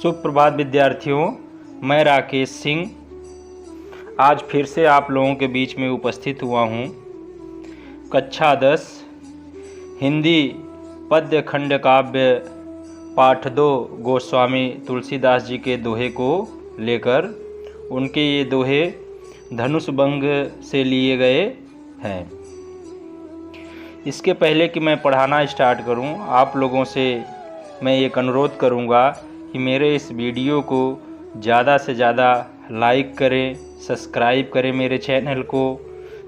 सुप्रभात विद्यार्थियों, मैं राकेश सिंह आज फिर से आप लोगों के बीच में उपस्थित हुआ हूँ। कक्षा 10 हिंदी पद्य खंड काव्य पाठ 2 गोस्वामी तुलसीदास जी के दोहे को लेकर। उनके ये दोहे धनुष भंग से लिए गए हैं। इसके पहले कि मैं पढ़ाना स्टार्ट करूं, आप लोगों से मैं एक अनुरोध करूंगा कि मेरे इस वीडियो को ज़्यादा से ज़्यादा लाइक करें, सब्सक्राइब करें, मेरे चैनल को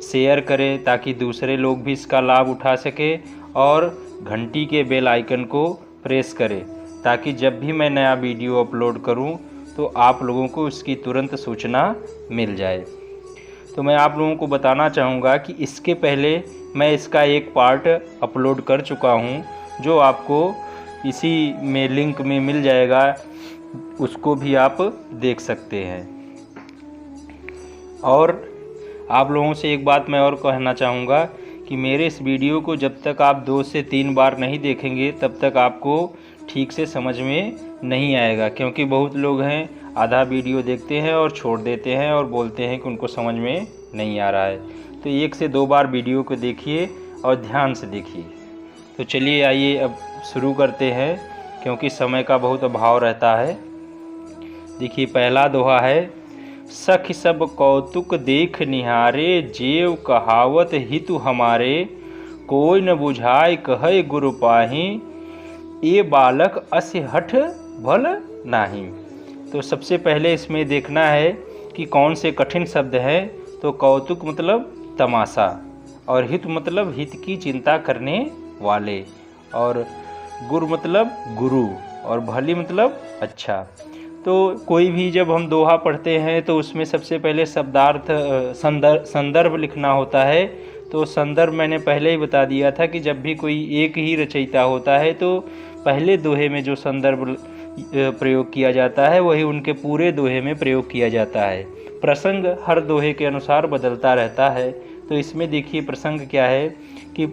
शेयर करें ताकि दूसरे लोग भी इसका लाभ उठा सकें, और घंटी के बेल आइकन को प्रेस करें ताकि जब भी मैं नया वीडियो अपलोड करूं तो आप लोगों को इसकी तुरंत सूचना मिल जाए। तो मैं आप लोगों को बताना चाहूँगा कि इसके पहले मैं इसका एक पार्ट अपलोड कर चुका हूँ, जो आपको इसी में लिंक में मिल जाएगा, उसको भी आप देख सकते हैं। और आप लोगों से एक बात मैं और कहना चाहूँगा कि मेरे इस वीडियो को जब तक आप 2 से 3 बार नहीं देखेंगे तब तक आपको ठीक से समझ में नहीं आएगा, क्योंकि बहुत लोग हैं आधा वीडियो देखते हैं और छोड़ देते हैं और बोलते हैं कि उनको समझ में नहीं आ रहा है। तो 1 से 2 बार वीडियो को देखिए और ध्यान से देखिए। तो चलिए आइए अब शुरू करते हैं, क्योंकि समय का बहुत अभाव रहता है। देखिए पहला दोहा है, सखी सब कौतुक देख निहारे, जेव कहावत हितु हमारे, कोई न बुझाए कहे गुरु पाही, ये बालक अस हठ भल नाही। तो सबसे पहले इसमें देखना है कि कौन से कठिन शब्द हैं। तो कौतुक मतलब तमाशा, और हित मतलब हित की चिंता करने वाले, और गुरु मतलब गुरु, और भली मतलब अच्छा। तो कोई भी जब हम दोहा पढ़ते हैं तो उसमें सबसे पहले शब्दार्थ संदर्भ लिखना होता है। तो संदर्भ मैंने पहले ही बता दिया था कि जब भी कोई एक ही रचयिता होता है तो पहले दोहे में जो संदर्भ प्रयोग किया जाता है वही उनके पूरे दोहे में प्रयोग किया जाता है। प्रसंग हर दोहे के अनुसार बदलता रहता है। तो इसमें देखिए प्रसंग क्या है कि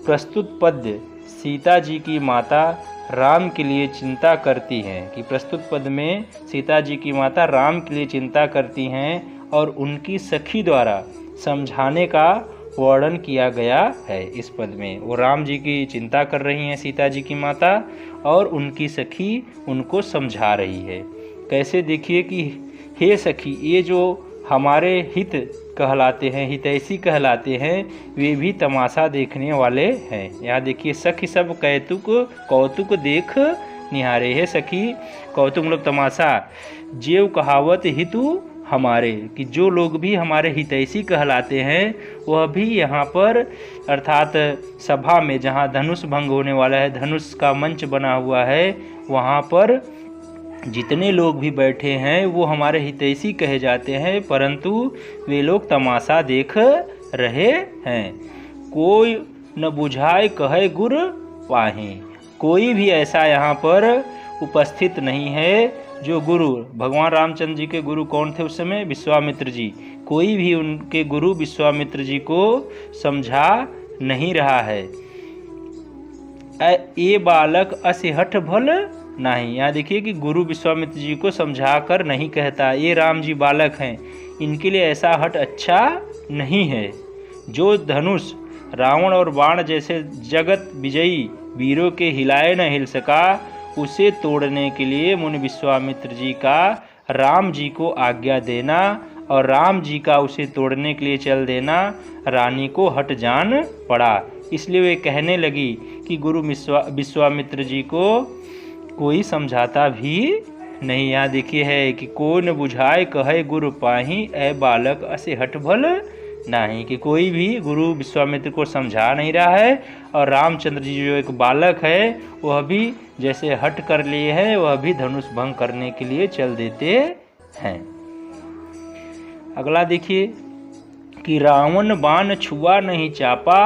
प्रस्तुत पद्य सीता जी की माता राम के लिए चिंता करती हैं, कि प्रस्तुत पद में सीता जी की माता राम के लिए चिंता करती हैं और उनकी सखी द्वारा समझाने का वर्णन किया गया है। इस पद में वो राम जी की चिंता कर रही हैं सीता जी की माता, और उनकी सखी उनको समझा रही है। कैसे देखिए कि हे सखी, ये जो हमारे हित कहलाते हैं, हितैषी कहलाते हैं, वे भी तमाशा देखने वाले हैं। यहाँ देखिए सखी सब कौतुक देख निहारे है। सखी कौतुक मतलब तमाशा, जेव कहावत हितु हमारे, कि जो लोग भी हमारे हितैषी कहलाते हैं वह भी यहाँ पर अर्थात सभा में जहाँ धनुष भंग होने वाला है, धनुष का मंच बना हुआ है, वहाँ पर जितने लोग भी बैठे हैं वो हमारे हितैषी कहे जाते हैं, परंतु वे लोग तमाशा देख रहे हैं। कोई न बुझाए कहे गुर पाही, कोई भी ऐसा यहाँ पर उपस्थित नहीं है जो गुरु, भगवान रामचंद्र जी के गुरु कौन थे उस समय? विश्वामित्र जी। कोई भी उनके गुरु विश्वामित्र जी को समझा नहीं रहा है। ये बालक अस हठ भल नहीं, यहाँ देखिए कि गुरु विश्वामित्र जी को समझा कर नहीं कहता ये राम जी बालक हैं, इनके लिए ऐसा हठ अच्छा नहीं है। जो धनुष रावण और बाण जैसे जगत विजयी वीरों के हिलाए न हिल सका, उसे तोड़ने के लिए मुनि विश्वामित्र जी का राम जी को आज्ञा देना और राम जी का उसे तोड़ने के लिए चल देना रानी को हट जान पड़ा। इसलिए वे कहने लगी कि गुरु विश्वामित्र जी को कोई समझाता भी नहीं। यहाँ देखिए है कि कोई न बुझाए कहे गुरु पाही, ए बालक असे हट भल नहीं, कि कोई भी गुरु विश्वामित्र को समझा नहीं रहा है, और रामचंद्र जी जो एक बालक है वह भी जैसे हट कर लिए हैं, वह भी धनुष भंग करने के लिए चल देते हैं। अगला देखिए कि रावण बाण छुआ नहीं चापा,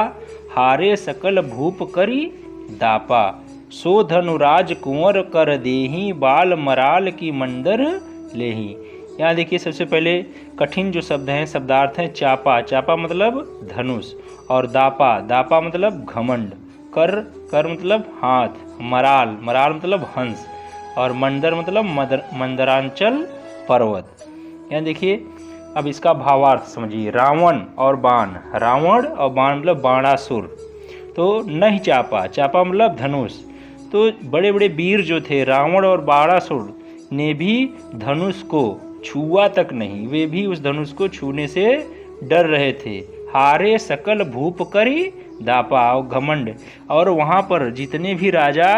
हारे सकल भूप करी दापा, सो धनुराज कुंवर कर देही, बाल मराल की मंदर लेही। यहाँ देखिए सबसे पहले कठिन जो शब्द हैं, शब्दार्थ हैं चापा, चापा मतलब धनुष, और दापा, दापा मतलब घमंड, कर, कर मतलब हाथ, मराल, मराल मतलब हंस, और मंदर मतलब मंदरांचल पर्वत। यहाँ देखिए, अब इसका भावार्थ समझिए। रावण और बाण, रावण और बाण मतलब बाणासुर। तो नहीं चापा, चापा मतलब धनुष। तो बड़े बड़े वीर जो थे रावण और बाणासुर ने भी धनुष को छुआ तक नहीं, वे भी उस धनुष को छूने से डर रहे थे। हारे सकल भूप करी दापा, और घमंड, और वहाँ पर जितने भी राजा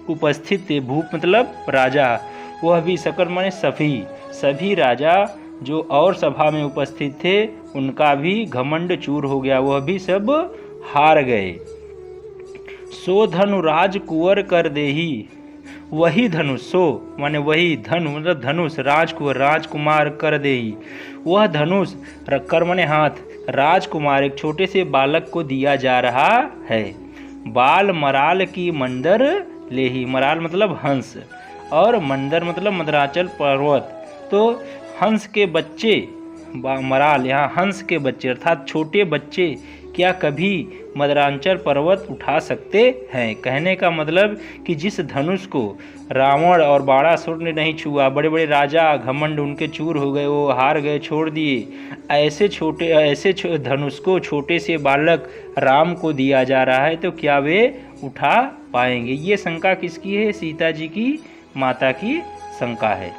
उपस्थित थे, भूप मतलब राजा, वह भी सकल माने सभी राजा जो और सभा में उपस्थित थे उनका भी घमंड चूर हो गया, वह भी सब हार गए। सो धनुराज कुंवर कर देही, वही धनुष, सो माने वही, धनु मतलब धनुष, राजकुंवर राजकुमार कर देही, वह धनुष, कर माने हाथ, राजकुमार एक छोटे से बालक को दिया जा रहा है। बाल मराल की मंदर लेही, मराल मतलब हंस, और मंदर मतलब मंदराचल पर्वत। तो हंस के बच्चे, मराल यहाँ हंस के बच्चे अर्थात छोटे बच्चे क्या कभी मंदरांचल पर्वत उठा सकते हैं। कहने का मतलब कि जिस धनुष को रावण और बाणासुर ने नहीं छुआ, बड़े बड़े राजा घमंड उनके चूर हो गए, वो हार गए, छोड़ दिए, ऐसे धनुष को छोटे से बालक राम को दिया जा रहा है, तो क्या वे उठा पाएंगे। ये शंका किसकी है? सीता जी की माता की शंका है।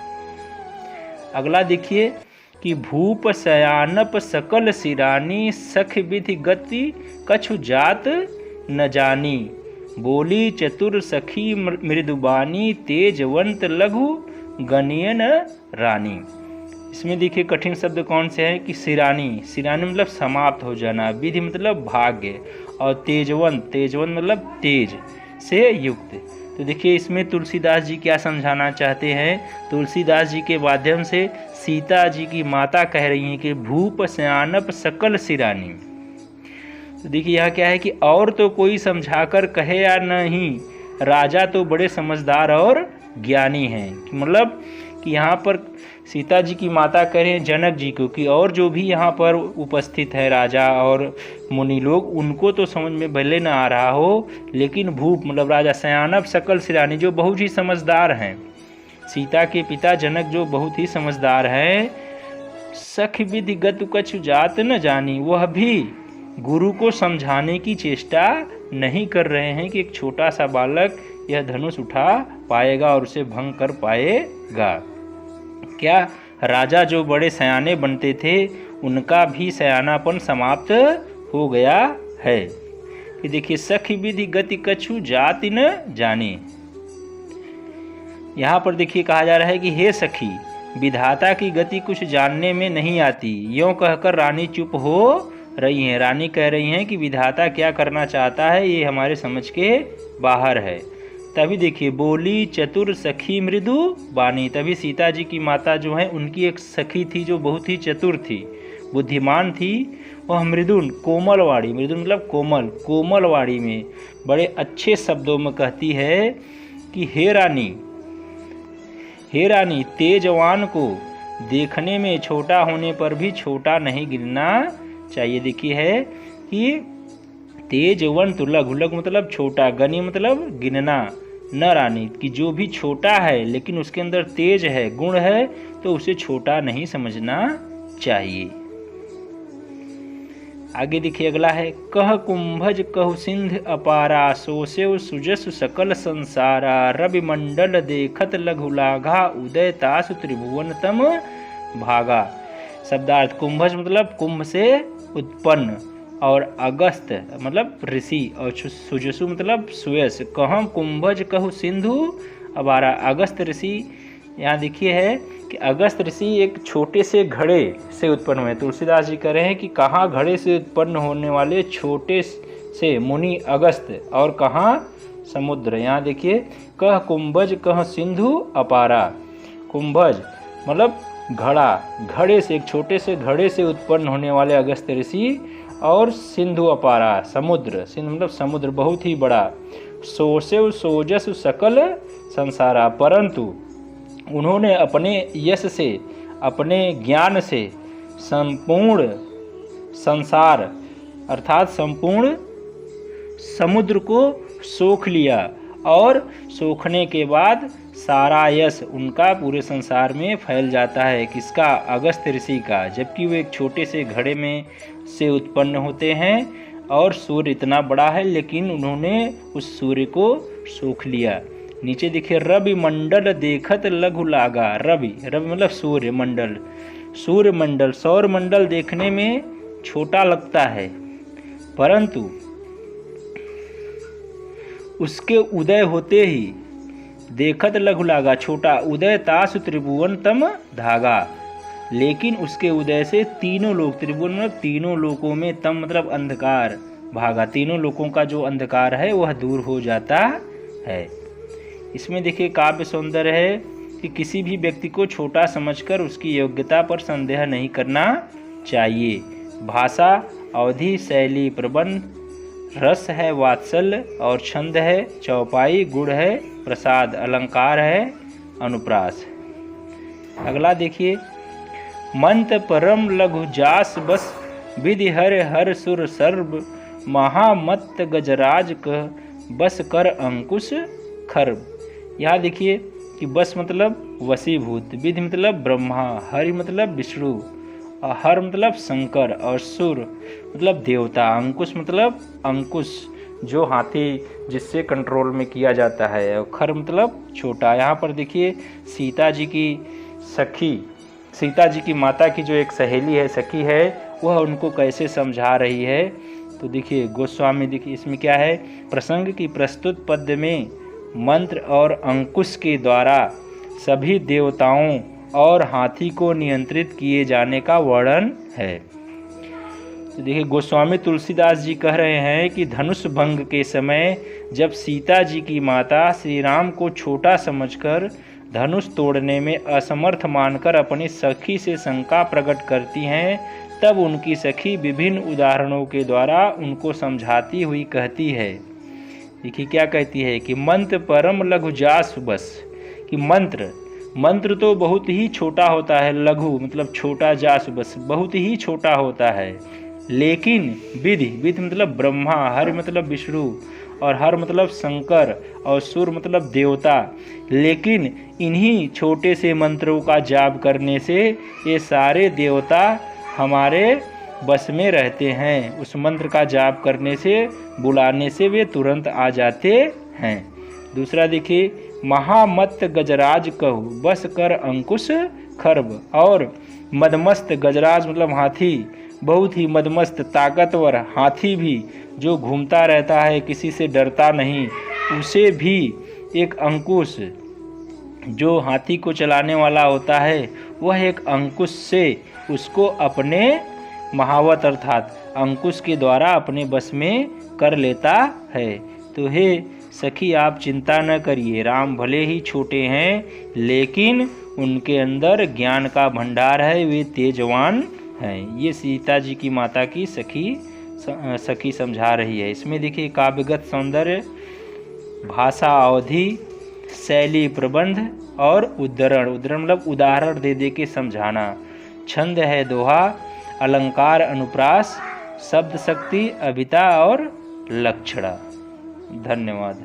अगला देखिए कि भूप शयानप सकल सिरानी, सख विधि गति कछु जात न जानी, बोली चतुर सखी मृदुबानी, तेजवंत लघु गनियन रानी। इसमें देखिए कठिन शब्द कौन से हैं कि सिरानी, सिरानी मतलब समाप्त हो जाना, विधि मतलब भाग्य, और तेजवंत, तेजवंत मतलब तेज से युक्त। तो देखिए इसमें तुलसीदास जी क्या समझाना चाहते हैं। तुलसीदास जी के माध्यम से सीता जी की माता कह रही हैं कि भूप शयानप सकल सिरानी। तो देखिए यहाँ क्या है कि और तो कोई समझाकर कहे या नहीं, राजा तो बड़े समझदार और ज्ञानी हैं। मतलब कि यहाँ पर सीता जी की माता कह रहे हैं जनक जी को कि और जो भी यहाँ पर उपस्थित है राजा और मुनि लोग, उनको तो समझ में भले न आ रहा हो, लेकिन भूप मतलब राजा, शयानप सकल सिरानी जो बहुत ही समझदार हैं, सीता के पिता जनक जो बहुत ही समझदार हैं, सख विधि गत कछु जात न जानी, वह भी गुरु को समझाने की चेष्टा नहीं कर रहे हैं कि एक छोटा सा बालक यह धनुष उठा पाएगा और उसे भंग कर पाएगा। क्या राजा जो बड़े सयाने बनते थे उनका भी सयानापन समाप्त हो गया है। कि देखिए सखी विधि गति कछु जाति न जाने, यहाँ पर देखिए कहा जा रहा है कि हे सखी, विधाता की गति कुछ जानने में नहीं आती। यों कहकर रानी चुप हो रही हैं। रानी कह रही हैं कि विधाता क्या करना चाहता है ये हमारे समझ के बाहर है। तभी देखिए बोली चतुर सखी मृदु बानी, तभी सीता जी की माता जो है उनकी एक सखी थी जो बहुत ही चतुर थी, बुद्धिमान थी। वह मृदु कोमल वाणी, मृदु मतलब कोमल, कोमल वाणी में बड़े अच्छे शब्दों में कहती है कि हे रानी, तेजवान को देखने में छोटा होने पर भी छोटा नहीं गिनना चाहिए। देखिए है कि तेजवंत, लघु, लघु मतलब छोटा, गनी मतलब गिनना, न रानी कि जो भी छोटा है लेकिन उसके अंदर तेज है, गुण है, तो उसे छोटा नहीं समझना चाहिए। आगे देखिए अगला है कह कुंभज कहु सिंध अपारा, सोसेव सुजसु सकल संसारा, रवि मंडल देखत लघु लाघा, उदय तासु त्रिभुवन तम भागा। शब्दार्थ कुंभज मतलब कुंभ से उत्पन्न, और अगस्त मतलब ऋषि, और सुजसु मतलब सुयस। कहम कुंभज कहु सिंधु अबारा, अगस्त ऋषि। यहाँ देखिए है कि अगस्त ऋषि एक छोटे से घड़े से उत्पन्न हुए। तुलसीदास जी कह रहे हैं कि कहाँ घड़े से उत्पन्न होने वाले छोटे से मुनि अगस्त, और कहाँ समुद्र। यहाँ देखिए कह कुंभज कह सिंधु अपारा, कुंभज मतलब घड़ा, घड़े से, एक छोटे से घड़े से उत्पन्न होने वाले अगस्त ऋषि, और सिंधु अपारा समुद्र, सिंधु मतलब समुद्र बहुत ही बड़ा। सोसेव सोजस सकल संसारा, परंतु उन्होंने अपने यश से, अपने ज्ञान से संपूर्ण संसार अर्थात संपूर्ण समुद्र को सोख लिया, और सोखने के बाद सारा यश उनका पूरे संसार में फैल जाता है। किसका? अगस्त्य ऋषि का। जबकि वो एक छोटे से घड़े में से उत्पन्न होते हैं और सूर्य इतना बड़ा है, लेकिन उन्होंने उस सूर्य को सोख लिया। नीचे देखिए, रवि मंडल देखत लघु लागा। रवि मतलब सूर्य मंडल। सूर्य मंडल, सौर मंडल देखने में छोटा लगता है, परंतु उसके उदय होते ही देखत लघु लागा, छोटा। उदय तासु त्रिभुवन तम धागा। लेकिन उसके उदय से तीनों लोक, त्रिभुवन मतलब तीनों लोकों में, तम मतलब अंधकार, भागा। तीनों लोकों का जो अंधकार है वह दूर हो जाता है। इसमें देखिए काव्य सौंदर्य है कि किसी भी व्यक्ति को छोटा समझकर उसकी योग्यता पर संदेह नहीं करना चाहिए। भाषा, अवधि, शैली, प्रबंध, रस है वात्सल्य और छंद है चौपाई, गुण है प्रसाद, अलंकार है अनुप्रास। अगला देखिए, मंत परम लघु जास बस विधि हर हर सुर सर्व महामत्त गजराज कह बस कर अंकुश खर्ब। यहाँ देखिए कि बस मतलब वशीभूत, विधि मतलब ब्रह्मा, हरि मतलब विष्णु, हर मतलब शंकर और सुर मतलब देवता, अंकुश मतलब अंकुश जो हाथी जिससे कंट्रोल में किया जाता है, और खर मतलब छोटा। यहाँ पर देखिए सीता जी की सखी, सीता जी की माता की जो एक सहेली है, सखी है, वह उनको कैसे समझा रही है। तो देखिए गोस्वामी, देखिए इसमें क्या है, प्रसंग की प्रस्तुत पद्य में मंत्र और अंकुश के द्वारा सभी देवताओं और हाथी को नियंत्रित किए जाने का वर्णन है। तो देखिए गोस्वामी तुलसीदास जी कह रहे हैं कि धनुष भंग के समय जब सीता जी की माता श्री राम को छोटा समझकर धनुष तोड़ने में असमर्थ मानकर अपनी सखी से शंका प्रकट करती हैं, तब उनकी सखी विभिन्न उदाहरणों के द्वारा उनको समझाती हुई कहती है। देखिए क्या कहती है कि मंत्र परम लघु जास बस, कि मंत्र तो बहुत ही छोटा होता है, लघु मतलब छोटा, जास बस बहुत ही छोटा होता है, लेकिन विधि मतलब ब्रह्मा, हरि मतलब विष्णु और हर मतलब शंकर और सुर मतलब देवता, लेकिन इन्हीं छोटे से मंत्रों का जाप करने से ये सारे देवता हमारे बस में रहते हैं। उस मंत्र का जाप करने से, बुलाने से वे तुरंत आ जाते हैं। दूसरा देखिए, महामत्त गजराज कहू बस कर अंकुश खर्ब। और मदमस्त, गजराज मतलब हाथी, बहुत ही मदमस्त ताकतवर हाथी भी जो घूमता रहता है, किसी से डरता नहीं, उसे भी एक अंकुश जो हाथी को चलाने वाला होता है, वह एक अंकुश से उसको अपने महावत अर्थात अंकुश के द्वारा अपने बस में कर लेता है। तो हे सखी, आप चिंता न करिए, राम भले ही छोटे हैं, लेकिन उनके अंदर ज्ञान का भंडार है, वे तेजवान हैं। ये सीता जी की माता की सखी समझा रही है। इसमें देखिए काव्यगत सौंदर्य, भाषा, अवधि, शैली, प्रबंध और उद्धरण मतलब उदाहरण दे के समझाना, छंद है दोहा, अलंकार, अनुप्रास, शब्द शक्ति, अभिता और लक्षणा। धन्यवाद।